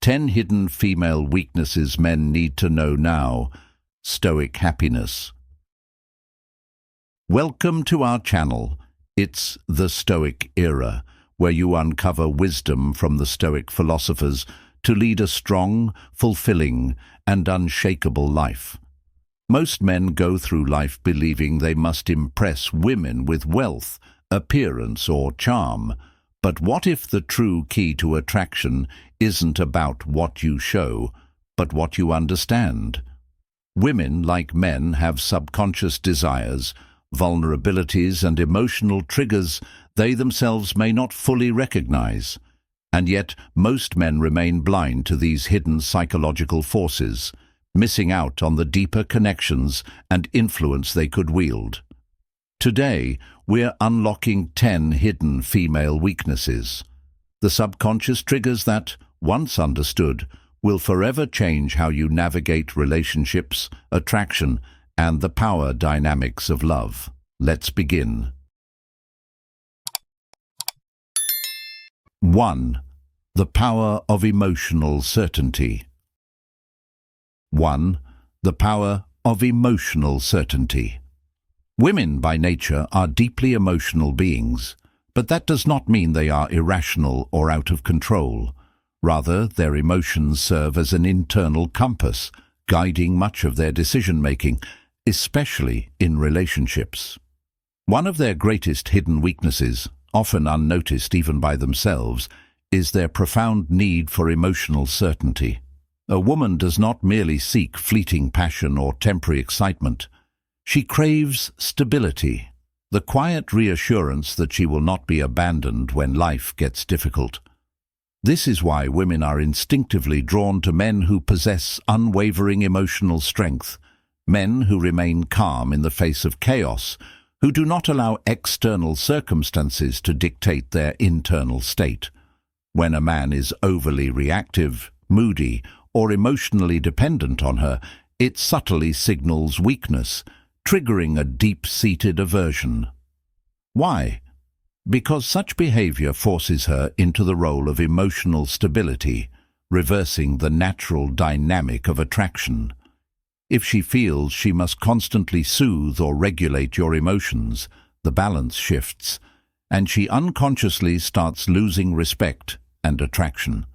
10 Hidden Female Weaknesses Men Need to Know Now. Stoic Happiness. Welcome to our channel. It's the Stoic Era, where you uncover wisdom from the Stoic philosophers to lead a strong, fulfilling, and unshakable life. Most men go through life believing they must impress women with wealth, appearance, or charm. But what if the true key to attraction isn't about what you show, but what you understand? Women, like men, have subconscious desires, vulnerabilities, and emotional triggers they themselves may not fully recognize. And yet, most men remain blind to these hidden psychological forces, missing out on the deeper connections and influence they could wield. Today, we're unlocking 10 hidden female weaknesses. The subconscious triggers that, once understood, will forever change how you navigate relationships, attraction, and the power dynamics of love. Let's begin. 1. The power of emotional certainty. 1. The power of emotional certainty. Women by nature are deeply emotional beings, but that does not mean they are irrational or out of control. Rather, their emotions serve as an internal compass, guiding much of their decision-making, especially in relationships. One of their greatest hidden weaknesses, often unnoticed even by themselves, is their profound need for emotional certainty. A woman does not merely seek fleeting passion or temporary excitement. She craves stability, the quiet reassurance that she will not be abandoned when life gets difficult. This is why women are instinctively drawn to men who possess unwavering emotional strength, men who remain calm in the face of chaos, who do not allow external circumstances to dictate their internal state. When a man is overly reactive, moody, or emotionally dependent on her, it subtly signals weakness, triggering a deep-seated aversion. Why? Because such behavior forces her into the role of emotional stability, reversing the natural dynamic of attraction. If she feels she must constantly soothe or regulate your emotions, the balance shifts, and she unconsciously starts losing respect and attraction.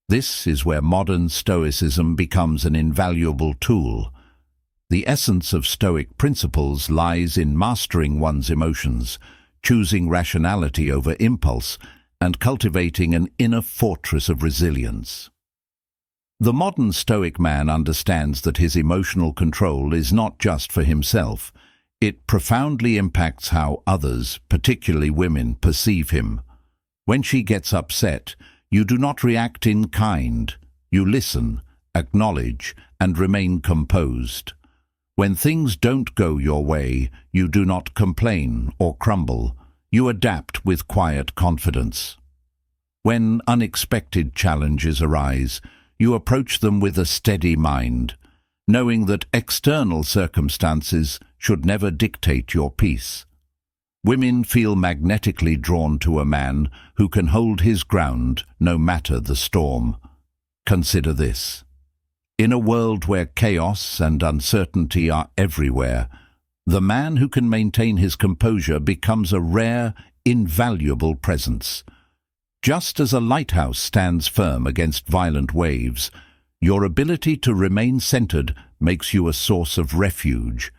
This is where modern Stoicism becomes an invaluable tool. The essence of Stoic principles lies in mastering one's emotions, choosing rationality over impulse, and cultivating an inner fortress of resilience. The modern Stoic man understands that his emotional control is not just for himself. It profoundly impacts how others, particularly women, perceive him. When she gets upset, you do not react in kind. You listen, acknowledge, and remain composed. When things don't go your way, you do not complain or crumble. You adapt with quiet confidence. When unexpected challenges arise, you approach them with a steady mind, knowing that external circumstances should never dictate your peace. Women feel magnetically drawn to a man who can hold his ground no matter the storm. Consider this. In a world where chaos and uncertainty are everywhere, the man who can maintain his composure becomes a rare, invaluable presence. Just as a lighthouse stands firm against violent waves, your ability to remain centered makes you a source of refuge.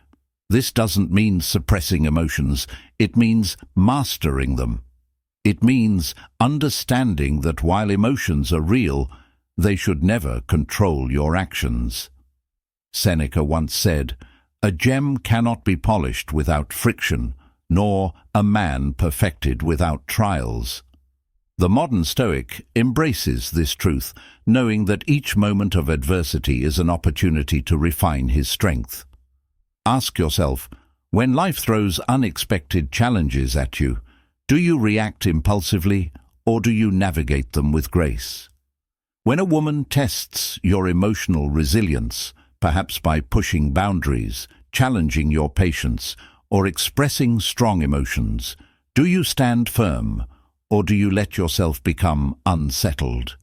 This doesn't mean suppressing emotions, it means mastering them. It means understanding that while emotions are real, they should never control your actions. Seneca once said, "A gem cannot be polished without friction, nor a man perfected without trials." The modern Stoic embraces this truth, knowing that each moment of adversity is an opportunity to refine his strength. Ask yourself, when life throws unexpected challenges at you, do you react impulsively or do you navigate them with grace? When a woman tests your emotional resilience, perhaps by pushing boundaries, challenging your patience, or expressing strong emotions, do you stand firm, or do you let yourself become unsettled?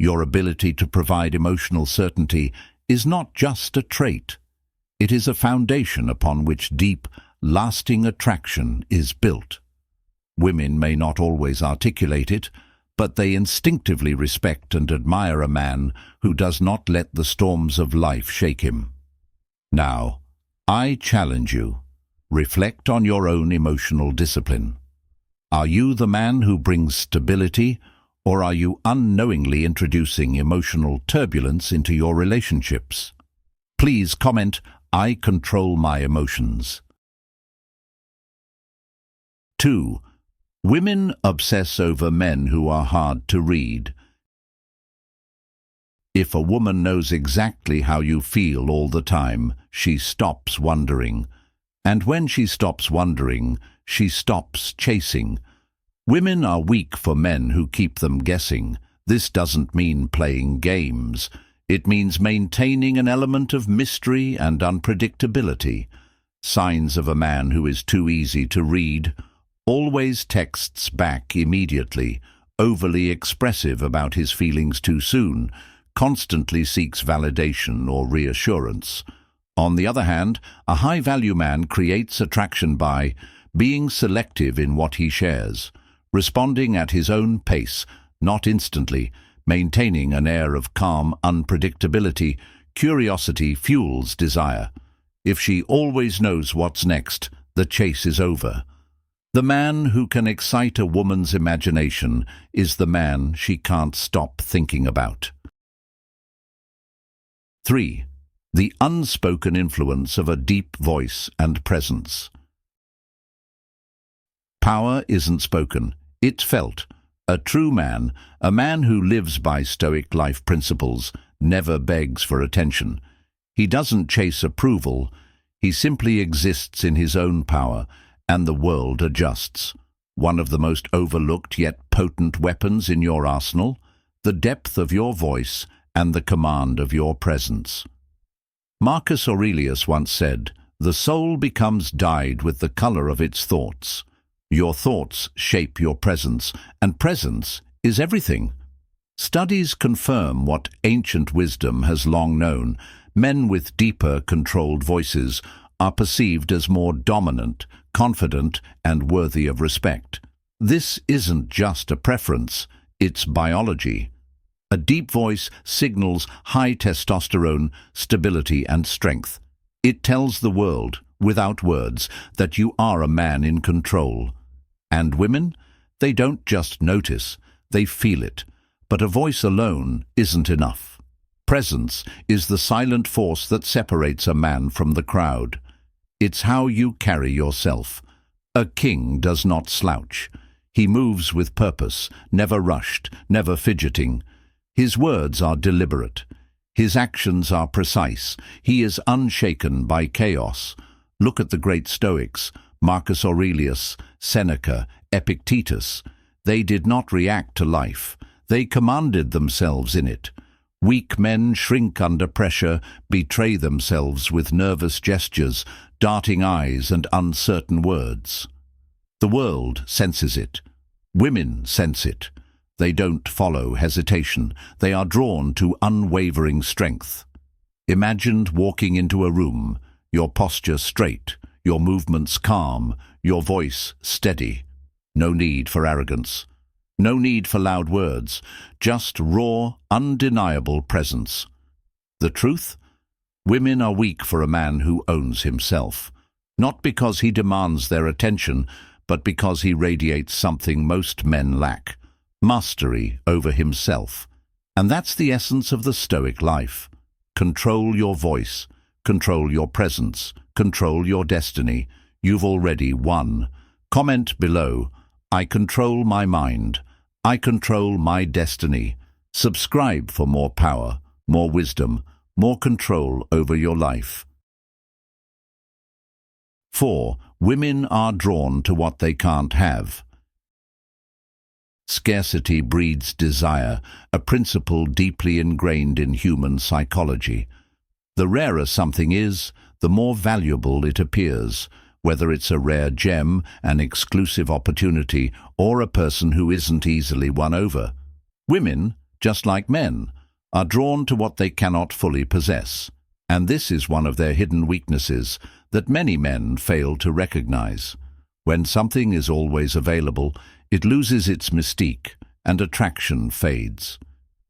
Your ability to provide emotional certainty is not just a trait. It is a foundation upon which deep, lasting attraction is built. Women may not always articulate it, but they instinctively respect and admire a man who does not let the storms of life shake him. Now, I challenge you. Reflect on your own emotional discipline. Are you the man who brings stability, or are you unknowingly introducing emotional turbulence into your relationships? Please comment, "I control my emotions." 2. Women obsess over men who are hard to read. If a woman knows exactly how you feel all the time, she stops wondering. And when she stops wondering, she stops chasing. Women are weak for men who keep them guessing. This doesn't mean playing games. It means maintaining an element of mystery and unpredictability. Signs of a man who is too easy to read: always texts back immediately, overly expressive about his feelings too soon, constantly seeks validation or reassurance. On the other hand, a high-value man creates attraction by being selective in what he shares, responding at his own pace, not instantly, maintaining an air of calm unpredictability. Curiosity fuels desire. If she always knows what's next, the chase is over. The man who can excite a woman's imagination is the man she can't stop thinking about. 3. The unspoken influence of a deep voice and presence. Power isn't spoken, it's felt. A true man, a man who lives by Stoic life principles, never begs for attention. He doesn't chase approval, he simply exists in his own power, and the world adjusts. One of the most overlooked yet potent weapons in your arsenal: the depth of your voice and the command of your presence. Marcus Aurelius once said, "The soul becomes dyed with the color of its thoughts." Your thoughts shape your presence, and presence is everything. Studies confirm what ancient wisdom has long known: men with deeper, controlled voices are perceived as more dominant, confident, and worthy of respect. This isn't just a preference, it's biology. A deep voice signals high testosterone, stability, and strength. It tells the world, without words, that you are a man in control. And women? They don't just notice, they feel it. But a voice alone isn't enough. Presence is the silent force that separates a man from the crowd. It's how you carry yourself. A king does not slouch. He moves with purpose, never rushed, never fidgeting. His words are deliberate. His actions are precise. He is unshaken by chaos. Look at the great Stoics: Marcus Aurelius, Seneca, Epictetus. They did not react to life. They commanded themselves in it. Weak men shrink under pressure, betray themselves with nervous gestures, darting eyes, and uncertain words. The world senses it. Women sense it. They don't follow hesitation. They are drawn to unwavering strength. Imagine walking into a room, your posture straight, your movements calm, your voice steady. No need for arrogance. No need for loud words. Just raw, undeniable presence. The truth? Women are weak for a man who owns himself. Not because he demands their attention, but because he radiates something most men lack: mastery over himself. And that's the essence of the Stoic life. Control your voice, control your presence, control your destiny. You've already won. Comment below: "I control my mind. I control my destiny." Subscribe for more power, more wisdom, more control over your life. 4. Women are drawn to what they can't have. Scarcity breeds desire, a principle deeply ingrained in human psychology. The rarer something is, the more valuable it appears, whether it's a rare gem, an exclusive opportunity, or a person who isn't easily won over. Women, just like men, are drawn to what they cannot fully possess, and this is one of their hidden weaknesses that many men fail to recognize. When something is always available, it loses its mystique, and attraction fades.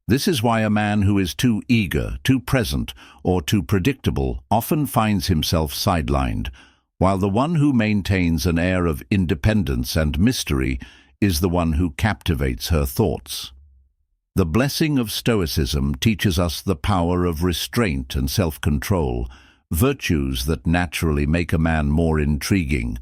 This is why a man who is too eager, too present, or too predictable often finds himself sidelined, while the one who maintains an air of independence and mystery is the one who captivates her thoughts. The blessing of Stoicism teaches us the power of restraint and self-control, virtues that naturally make a man more intriguing.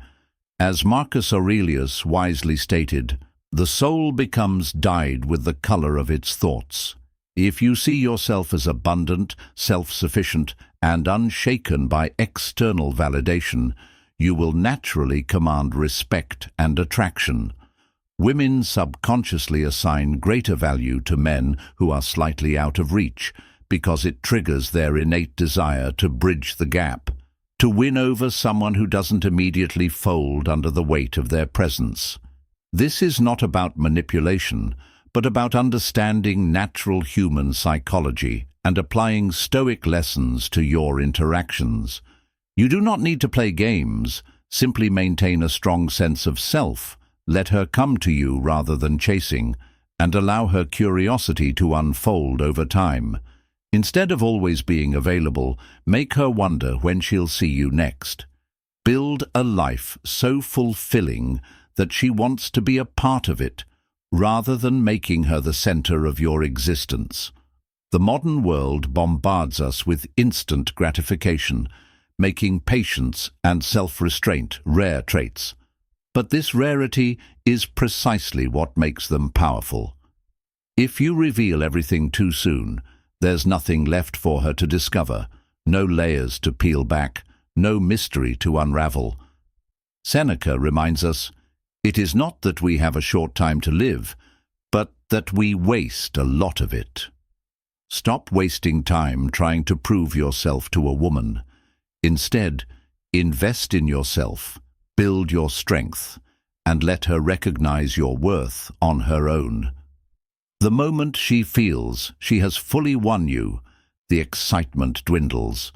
As Marcus Aurelius wisely stated, "The soul becomes dyed with the color of its thoughts." If you see yourself as abundant, self-sufficient, and unshaken by external validation, you will naturally command respect and attraction. Women subconsciously assign greater value to men who are slightly out of reach because it triggers their innate desire to bridge the gap, to win over someone who doesn't immediately fold under the weight of their presence. This is not about manipulation, but about understanding natural human psychology and applying Stoic lessons to your interactions. You do not need to play games, simply maintain a strong sense of self. Let her come to you rather than chasing, and allow her curiosity to unfold over time. Instead of always being available, make her wonder when she'll see you next. Build a life so fulfilling that she wants to be a part of it, rather than making her the center of your existence. The modern world bombards us with instant gratification, making patience and self-restraint rare traits. But this rarity is precisely what makes them powerful. If you reveal everything too soon, there's nothing left for her to discover, no layers to peel back, no mystery to unravel. Seneca reminds us, "It is not that we have a short time to live, but that we waste a lot of it." Stop wasting time trying to prove yourself to a woman. Instead, invest in yourself, build your strength, and let her recognize your worth on her own. The moment she feels she has fully won you, the excitement dwindles.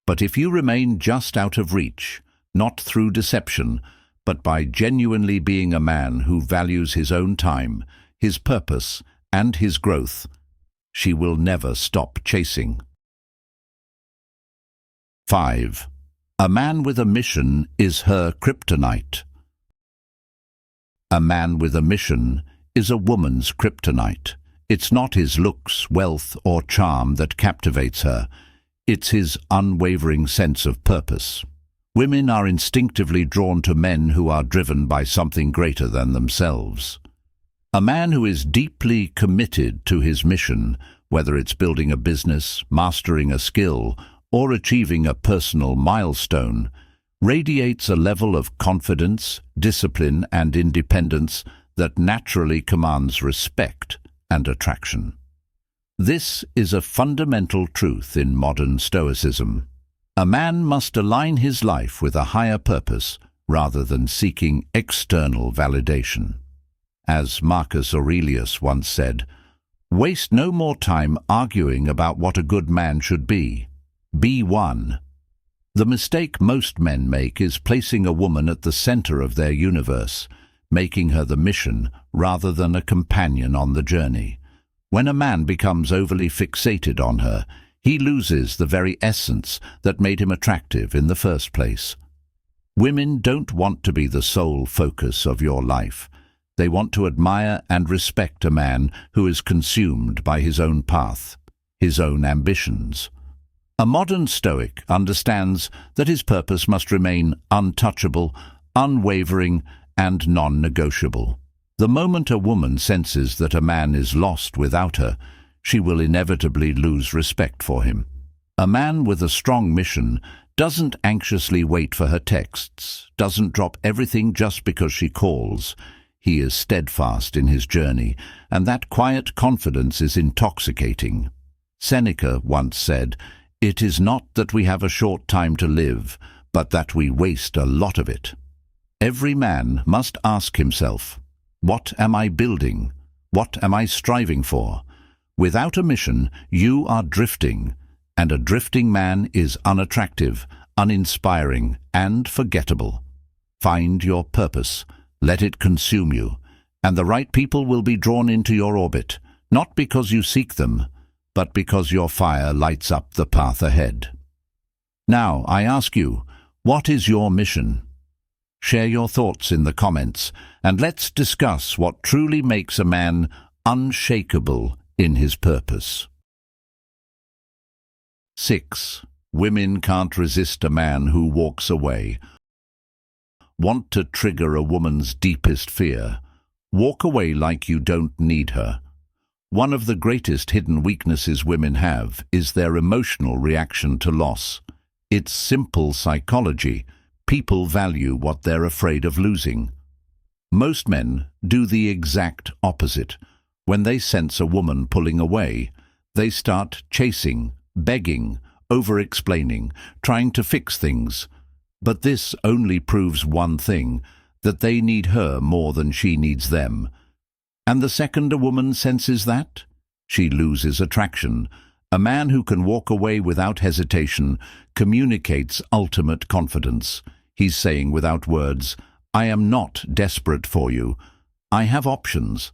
But if you remain just out of reach, not through deception, but by genuinely being a man who values his own time, his purpose, and his growth, she will never stop chasing. 5. A man with a mission is her kryptonite. A man with a mission is a woman's kryptonite. It's not his looks, wealth, or charm that captivates her. It's his unwavering sense of purpose. Women are instinctively drawn to men who are driven by something greater than themselves. A man who is deeply committed to his mission, whether it's building a business, mastering a skill, or achieving a personal milestone, radiates a level of confidence, discipline, and independence that naturally commands respect and attraction. This is a fundamental truth in modern Stoicism. A man must align his life with a higher purpose rather than seeking external validation. As Marcus Aurelius once said, "Waste no more time arguing about what a good man should be. Be one." The mistake most men make is placing a woman at the center of their universe, making her the mission rather than a companion on the journey. When a man becomes overly fixated on her, he loses the very essence that made him attractive in the first place. Women don't want to be the sole focus of your life. They want to admire and respect a man who is consumed by his own path, his own ambitions. A modern Stoic understands that his purpose must remain untouchable, unwavering, and non-negotiable. The moment a woman senses that a man is lost without her, she will inevitably lose respect for him. A man with a strong mission doesn't anxiously wait for her texts, doesn't drop everything just because she calls. He is steadfast in his journey, and that quiet confidence is intoxicating. Seneca once said, "It is not that we have a short time to live, but that we waste a lot of it." Every man must ask himself, what am I building? What am I striving for? Without a mission, you are drifting, and a drifting man is unattractive, uninspiring, and forgettable. Find your purpose, let it consume you, and the right people will be drawn into your orbit, not because you seek them, but because your fire lights up the path ahead. Now, I ask you, what is your mission? Share your thoughts in the comments, and let's discuss what truly makes a man unshakable in his purpose. 6. Women can't resist a man who walks away. Want to trigger a woman's deepest fear? Walk away like you don't need her. One of the greatest hidden weaknesses women have is their emotional reaction to loss. It's simple psychology. People value what they're afraid of losing. Most men do the exact opposite. When they sense a woman pulling away, they start chasing, begging, over-explaining, trying to fix things. But this only proves one thing, that they need her more than she needs them. And the second a woman senses that, she loses attraction. A man who can walk away without hesitation communicates ultimate confidence. He's saying without words, I am not desperate for you. I have options.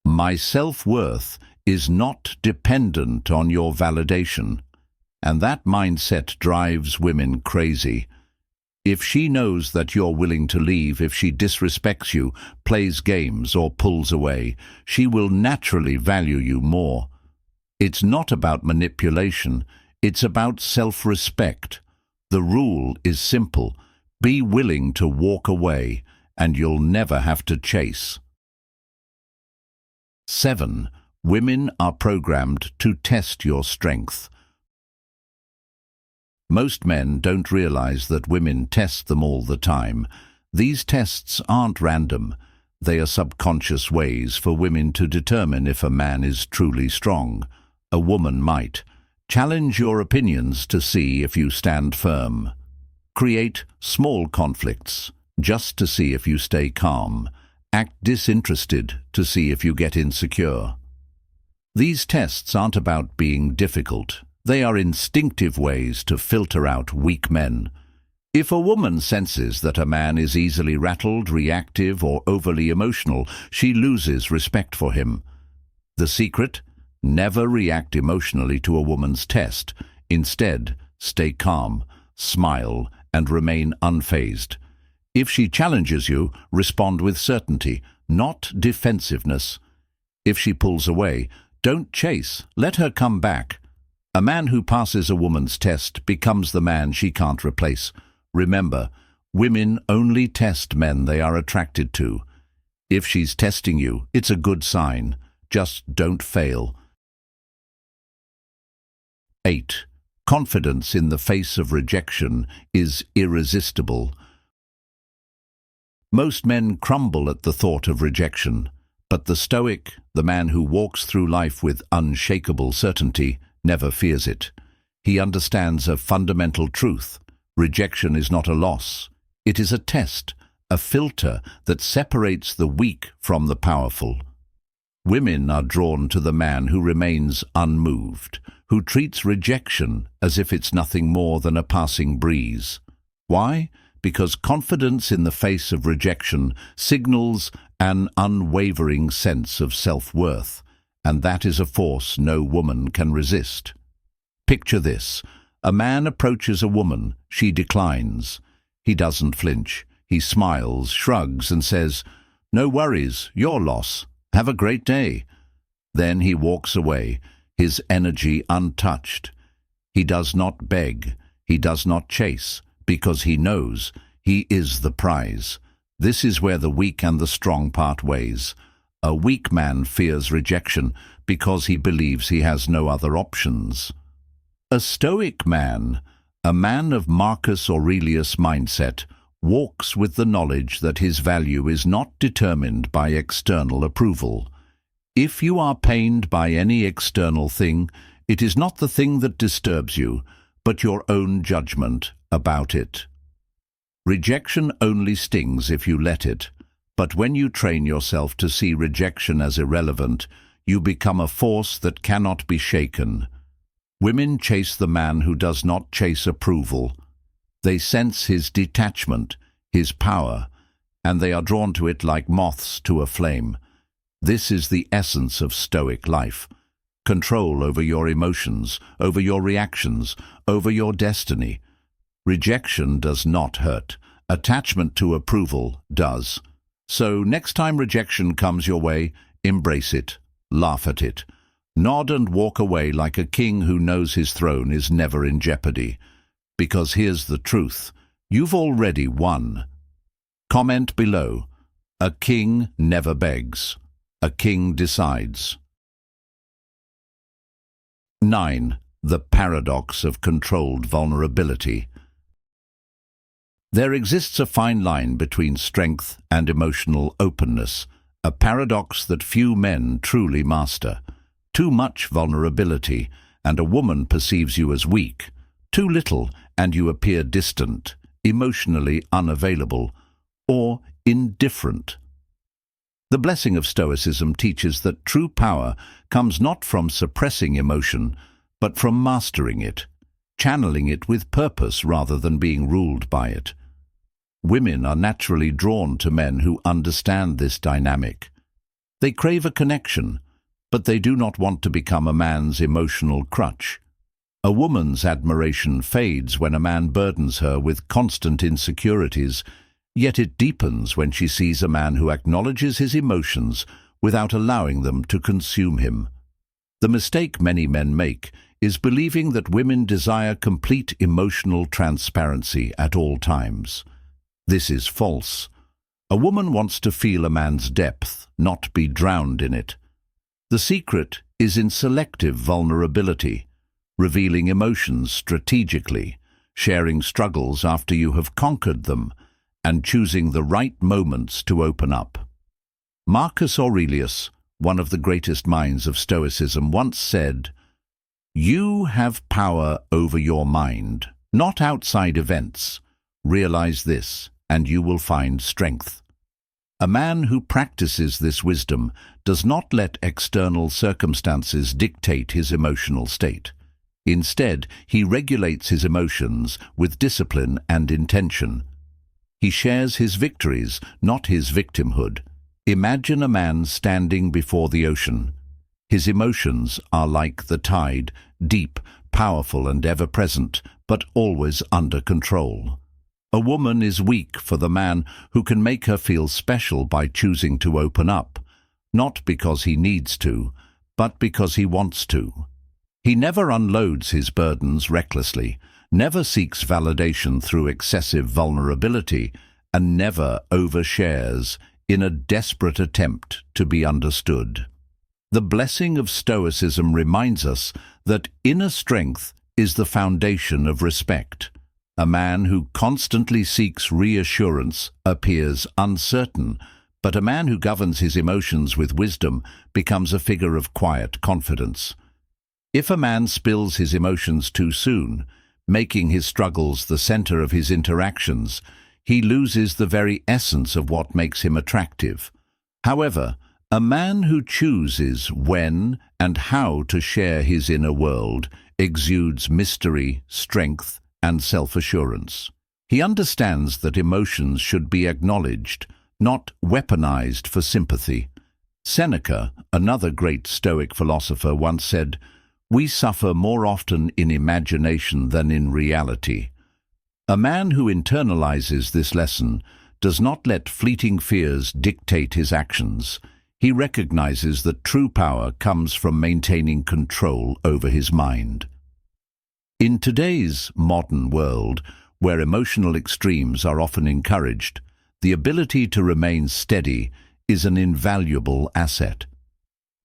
My self-worth is not dependent on your validation. And that mindset drives women crazy. If she knows that you're willing to leave, if she disrespects you, plays games, or pulls away, she will naturally value you more. It's not about manipulation, it's about self-respect. The rule is simple. Be willing to walk away, and you'll never have to chase. 7. Women are programmed to test your strength. Most men don't realize that women test them all the time. These tests aren't random. They are subconscious ways for women to determine if a man is truly strong. A woman might challenge your opinions to see if you stand firm. Create small conflicts just to see if you stay calm. Act disinterested to see if you get insecure. These tests aren't about being difficult. They are instinctive ways to filter out weak men. If a woman senses that a man is easily rattled, reactive, or overly emotional, she loses respect for him. The secret? Never react emotionally to a woman's test. Instead, stay calm, smile, and remain unfazed. If she challenges you, respond with certainty, not defensiveness. If she pulls away, don't chase, let her come back. A man who passes a woman's test becomes the man she can't replace. Remember, women only test men they are attracted to. If she's testing you, it's a good sign. Just don't fail. 8. Confidence in the face of rejection is irresistible. Most men crumble at the thought of rejection, but the Stoic, the man who walks through life with unshakable certainty, never fears it. He understands a fundamental truth. Rejection is not a loss. It is a test, a filter that separates the weak from the powerful. Women are drawn to the man who remains unmoved, who treats rejection as if it's nothing more than a passing breeze. Why? Because confidence in the face of rejection signals an unwavering sense of self-worth, and that is a force no woman can resist. Picture this. A man approaches a woman. She declines. He doesn't flinch. He smiles, shrugs, and says, "No worries, your loss. Have a great day." Then he walks away, his energy untouched. He does not beg. He does not chase, because he knows he is the prize. This is where the weak and the strong part ways. A weak man fears rejection because he believes he has no other options. A Stoic man, a man of Marcus Aurelius' mindset, walks with the knowledge that his value is not determined by external approval. If you are pained by any external thing, it is not the thing that disturbs you, but your own judgment about it. Rejection only stings if you let it, but when you train yourself to see rejection as irrelevant, you become a force that cannot be shaken. Women chase the man who does not chase approval. They sense his detachment, his power, and they are drawn to it like moths to a flame. This is the essence of Stoic life. Control over your emotions, over your reactions, over your destiny. Rejection does not hurt. Attachment to approval does. So next time rejection comes your way, embrace it, laugh at it. Nod and walk away like a king who knows his throne is never in jeopardy. Because here's the truth, you've already won. Comment below. A king never begs. A king decides. 9. The paradox of controlled vulnerability. There exists a fine line between strength and emotional openness, a paradox that few men truly master. Too much vulnerability, and a woman perceives you as weak. Too little, and you appear distant, emotionally unavailable, or indifferent. The blessing of Stoicism teaches that true power comes not from suppressing emotion, but from mastering it, channeling it with purpose rather than being ruled by it. Women are naturally drawn to men who understand this dynamic. They crave a connection, but they do not want to become a man's emotional crutch. A woman's admiration fades when a man burdens her with constant insecurities, yet it deepens when she sees a man who acknowledges his emotions without allowing them to consume him. The mistake many men make is believing that women desire complete emotional transparency at all times. This is false. A woman wants to feel a man's depth, not be drowned in it. The secret is in selective vulnerability, revealing emotions strategically, sharing struggles after you have conquered them, and choosing the right moments to open up. Marcus Aurelius, one of the greatest minds of Stoicism, once said, "You have power over your mind, not outside events. Realize this, and you will find strength." A man who practices this wisdom does not let external circumstances dictate his emotional state. Instead, he regulates his emotions with discipline and intention. He shares his victories, not his victimhood. Imagine a man standing before the ocean. His emotions are like the tide, deep, powerful and ever-present, but always under control. A woman is weak for the man who can make her feel special by choosing to open up, not because he needs to, but because he wants to. He never unloads his burdens recklessly, never seeks validation through excessive vulnerability, and never overshares in a desperate attempt to be understood. The blessing of Stoicism reminds us that inner strength is the foundation of respect. A man who constantly seeks reassurance appears uncertain, but a man who governs his emotions with wisdom becomes a figure of quiet confidence. If a man spills his emotions too soon, making his struggles the center of his interactions, he loses the very essence of what makes him attractive. However, a man who chooses when and how to share his inner world exudes mystery, strength, and self-assurance. He understands that emotions should be acknowledged, not weaponized for sympathy. Seneca, another great Stoic philosopher, once said, "We suffer more often in imagination than in reality." A man who internalizes this lesson does not let fleeting fears dictate his actions. He recognizes that true power comes from maintaining control over his mind. In today's modern world, where emotional extremes are often encouraged, the ability to remain steady is an invaluable asset.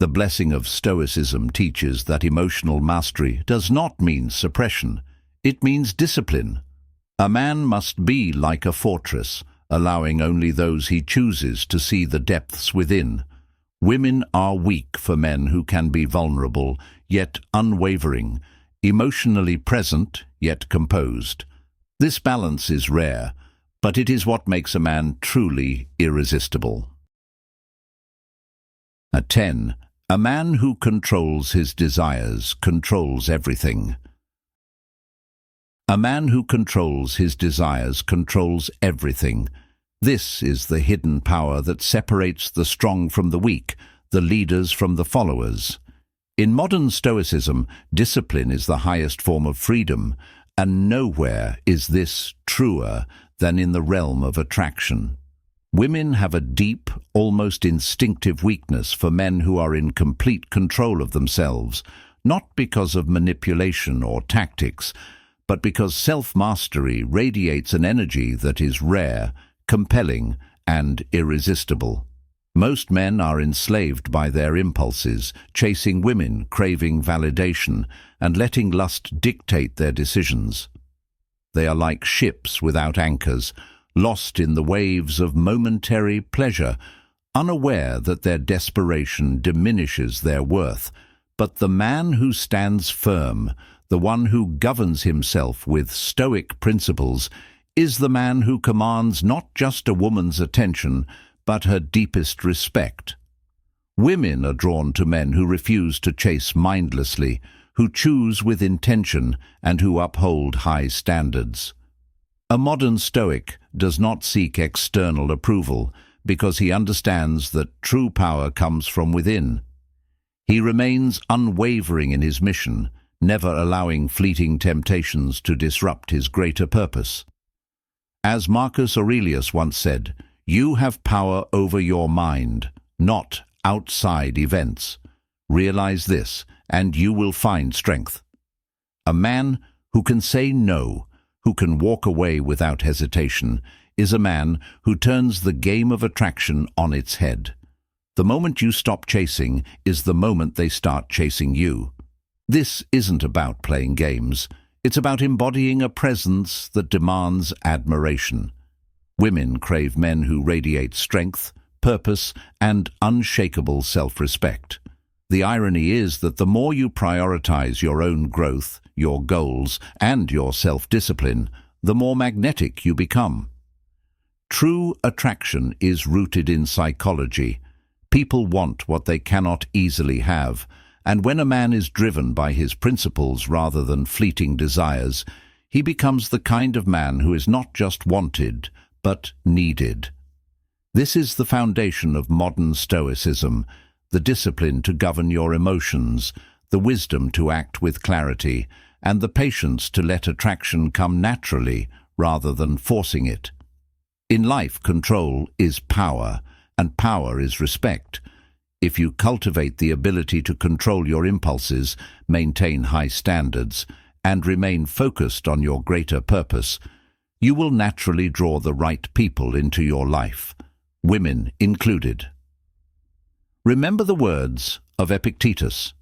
The blessing of Stoicism teaches that emotional mastery does not mean suppression. It means discipline. A man must be like a fortress, allowing only those he chooses to see the depths within. Women are weak for men who can be vulnerable, yet unwavering, emotionally present, yet composed. This balance is rare, but it is what makes a man truly irresistible. 10. A man who controls his desires controls everything. A man who controls his desires controls everything. This is the hidden power that separates the strong from the weak, the leaders from the followers. In modern Stoicism, discipline is the highest form of freedom, and nowhere is this truer than in the realm of attraction. Women have a deep, almost instinctive weakness for men who are in complete control of themselves, not because of manipulation or tactics, but because self-mastery radiates an energy that is rare, compelling, and irresistible. Most men are enslaved by their impulses, chasing women, craving validation, and letting lust dictate their decisions. They are like ships without anchors, lost in the waves of momentary pleasure, unaware that their desperation diminishes their worth. But the man who stands firm, the one who governs himself with Stoic principles, is the man who commands not just a woman's attention, but her deepest respect. Women are drawn to men who refuse to chase mindlessly, who choose with intention, and who uphold high standards. A modern Stoic does not seek external approval because he understands that true power comes from within. He remains unwavering in his mission, never allowing fleeting temptations to disrupt his greater purpose. As Marcus Aurelius once said, "You have power over your mind, not outside events. Realize this, and you will find strength." A man who can say no, who can walk away without hesitation, is a man who turns the game of attraction on its head. The moment you stop chasing is the moment they start chasing you. This isn't about playing games. It's about embodying a presence that demands admiration. Women crave men who radiate strength, purpose, and unshakable self-respect. The irony is that the more you prioritize your own growth, your goals, and your self-discipline, the more magnetic you become. True attraction is rooted in psychology. People want what they cannot easily have, and when a man is driven by his principles rather than fleeting desires, he becomes the kind of man who is not just wanted, but needed. This is the foundation of modern Stoicism, the discipline to govern your emotions, the wisdom to act with clarity, and the patience to let attraction come naturally rather than forcing it. In life, control is power, and power is respect. If you cultivate the ability to control your impulses, maintain high standards, and remain focused on your greater purpose, you will naturally draw the right people into your life, women included. Remember the words of Epictetus.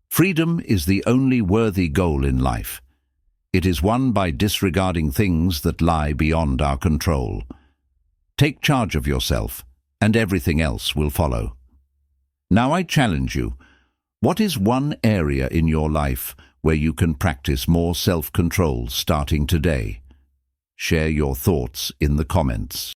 Freedom is the only worthy goal in life. It is won by disregarding things that lie beyond our control. Take charge of yourself, and everything else will follow. Now I challenge you, what is one area in your life where you can practice more self-control starting today? Share your thoughts in the comments.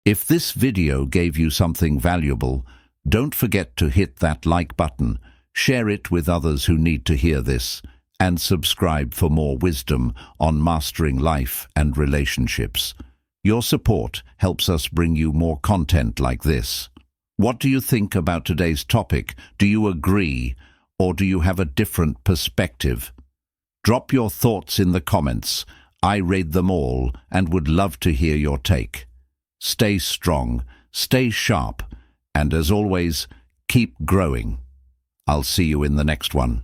If this video gave you something valuable, don't forget to hit that like button, share it with others who need to hear this, and subscribe for more wisdom on mastering life and relationships. Your support helps us bring you more content like this. What do you think about today's topic? Do you agree, or do you have a different perspective? Drop your thoughts in the comments. I read them all and would love to hear your take. Stay strong, stay sharp, and as always, keep growing. I'll see you in the next one.